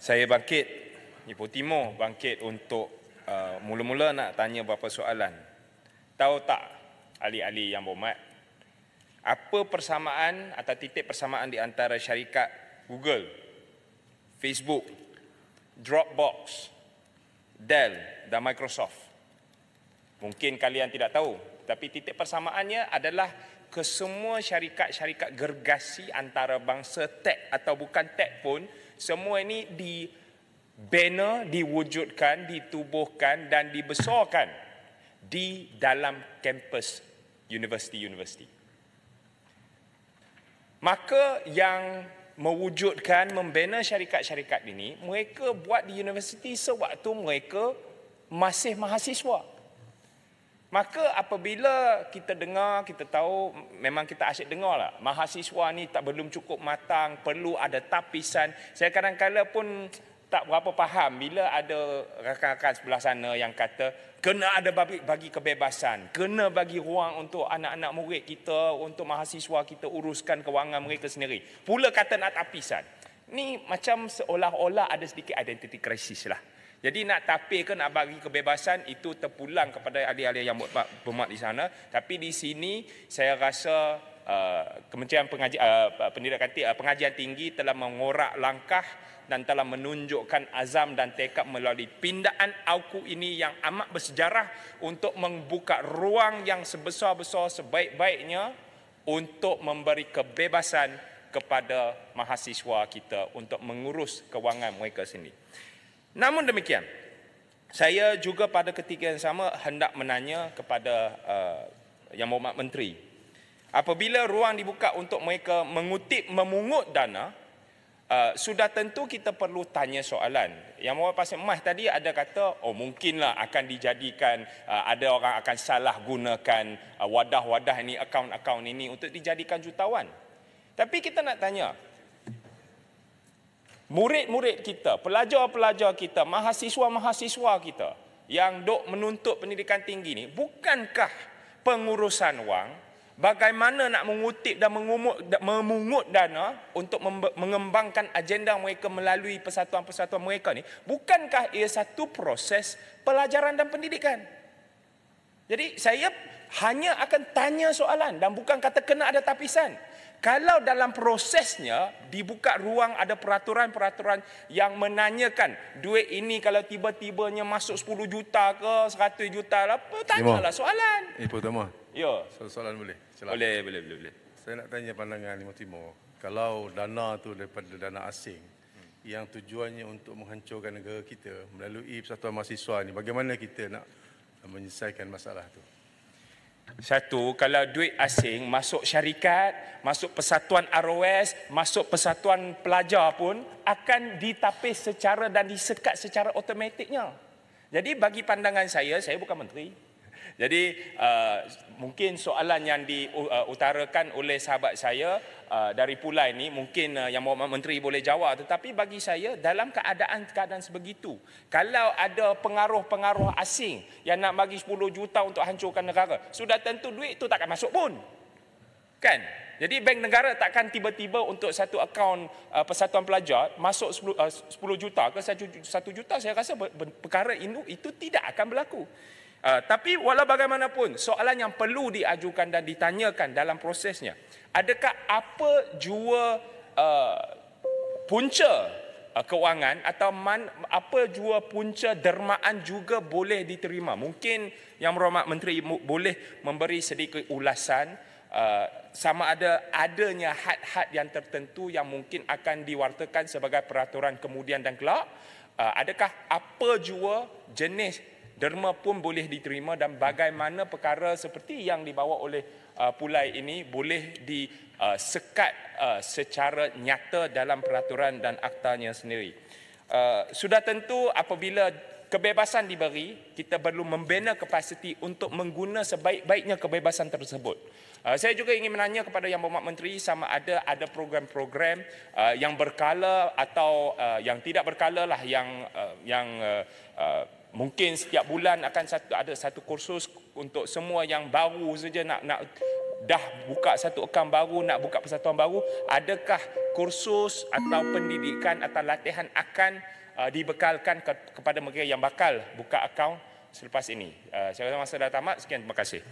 Saya bangkit, Ipoh Timur bangkit untuk mula-mula nak tanya beberapa soalan. Tahu tak ahli-ahli yang berhormat, apa persamaan atau titik persamaan di antara syarikat Google, Facebook, Dropbox, Dell dan Microsoft? Mungkin kalian tidak tahu, tapi titik persamaannya adalah kesemua syarikat-syarikat gergasi antara bangsa tech atau bukan tech pun, semua ini dibina, diwujudkan, ditubuhkan dan dibesarkan di dalam kampus universiti-universiti. Maka yang mewujudkan, membina syarikat-syarikat ini, mereka buat di universiti sewaktu mereka masih mahasiswa. Maka apabila kita dengar, kita tahu, memang kita asyik dengar lah, mahasiswa ni tak belum cukup matang, perlu ada tapisan. Saya kadang-kadang pun tak berapa faham bila ada rakan-rakan sebelah sana yang kata kena ada bagi kebebasan, kena bagi ruang untuk anak-anak murid kita, untuk mahasiswa kita uruskan kewangan mereka sendiri. Pula kata nak tapisan. Ni macam seolah-olah ada sedikit identity crisis lah. Jadi nak tapir ke nak bagi kebebasan itu terpulang kepada ahli-ahli yang berhormat di sana. Tapi di sini saya rasa Kementerian Pengajian Tinggi telah mengorak langkah dan telah menunjukkan azam dan tekad melalui pindaan AUKU ini yang amat bersejarah untuk membuka ruang yang sebesar-besar sebaik-baiknya untuk memberi kebebasan kepada mahasiswa kita untuk mengurus kewangan mereka sendiri. Namun demikian, saya juga pada ketika yang sama hendak menanya kepada Yang Berhormat Menteri. Apabila ruang dibuka untuk mereka memungut dana, sudah tentu kita perlu tanya soalan. Yang Berhormat Pasir Mas tadi ada kata, oh mungkinlah akan dijadikan, ada orang akan salah gunakan wadah-wadah ini, akaun-akaun ini untuk dijadikan jutawan. Tapi kita nak tanya, murid-murid kita, pelajar-pelajar kita, mahasiswa-mahasiswa kita yang dok menuntut pendidikan tinggi ni, bukankah pengurusan wang, bagaimana nak mengutip dan memungut dana untuk mengembangkan agenda mereka melalui persatuan-persatuan mereka ni, bukankah ia satu proses pelajaran dan pendidikan? Jadi saya hanya akan tanya soalan dan bukan kata kena ada tapisan. Kalau dalam prosesnya dibuka ruang ada peraturan-peraturan yang menanyakan duit ini kalau tiba-tibanya masuk 10 juta ke 100 juta lah, tanyalah soalan. Ipoh Timur. Ya. Soalan boleh? Boleh. Saya nak tanya pandangan Ipoh Timur. Kalau dana tu daripada dana asing yang tujuannya untuk menghancurkan negara kita melalui persatuan mahasiswa ni, bagaimana kita nak menyelesaikan masalah tu? Satu, kalau duit asing masuk syarikat, masuk persatuan ROS, masuk persatuan pelajar pun akan ditapis secara dan disekat secara automatiknya. Jadi bagi pandangan saya bukan menteri. Jadi mungkin soalan yang diutarakan oleh sahabat saya dari Pulai ini mungkin Yang Berhormat Menteri boleh jawab, tetapi bagi saya dalam keadaan sebegitu, kalau ada pengaruh-pengaruh asing yang nak bagi 10 juta untuk hancurkan negara, sudah tentu duit itu takkan masuk pun. Kan? Jadi bank negara takkan tiba-tiba untuk satu akaun persatuan pelajar masuk 10 juta ke 1 juta, saya rasa perkara itu tidak akan berlaku. Tapi walau bagaimanapun, soalan yang perlu diajukan dan ditanyakan dalam prosesnya, adakah apa jua punca kewangan atau apa jua punca dermaan juga boleh diterima? Mungkin Yang Berhormat Menteri boleh memberi sedikit ulasan sama adanya had-had yang tertentu yang mungkin akan diwartakan sebagai peraturan kemudian dan kelak. Adakah apa jua jenis derma pun boleh diterima dan bagaimana perkara seperti yang dibawa oleh Pulai ini boleh disekat secara nyata dalam peraturan dan aktanya sendiri. Sudah tentu apabila kebebasan diberi, kita perlu membina kapasiti untuk mengguna sebaik-baiknya kebebasan tersebut. Saya juga ingin menanya kepada Yang Berhormat Menteri sama ada program-program yang berkala atau yang tidak berkala lah, yang mungkin setiap bulan akan ada satu kursus untuk semua yang baru saja nak dah buka satu akaun baru, nak buka persatuan baru, adakah kursus atau pendidikan atau latihan akan dibekalkan kepada mereka yang bakal buka akaun selepas ini? Saya rasa masa dah tamat. Sekian, terima kasih.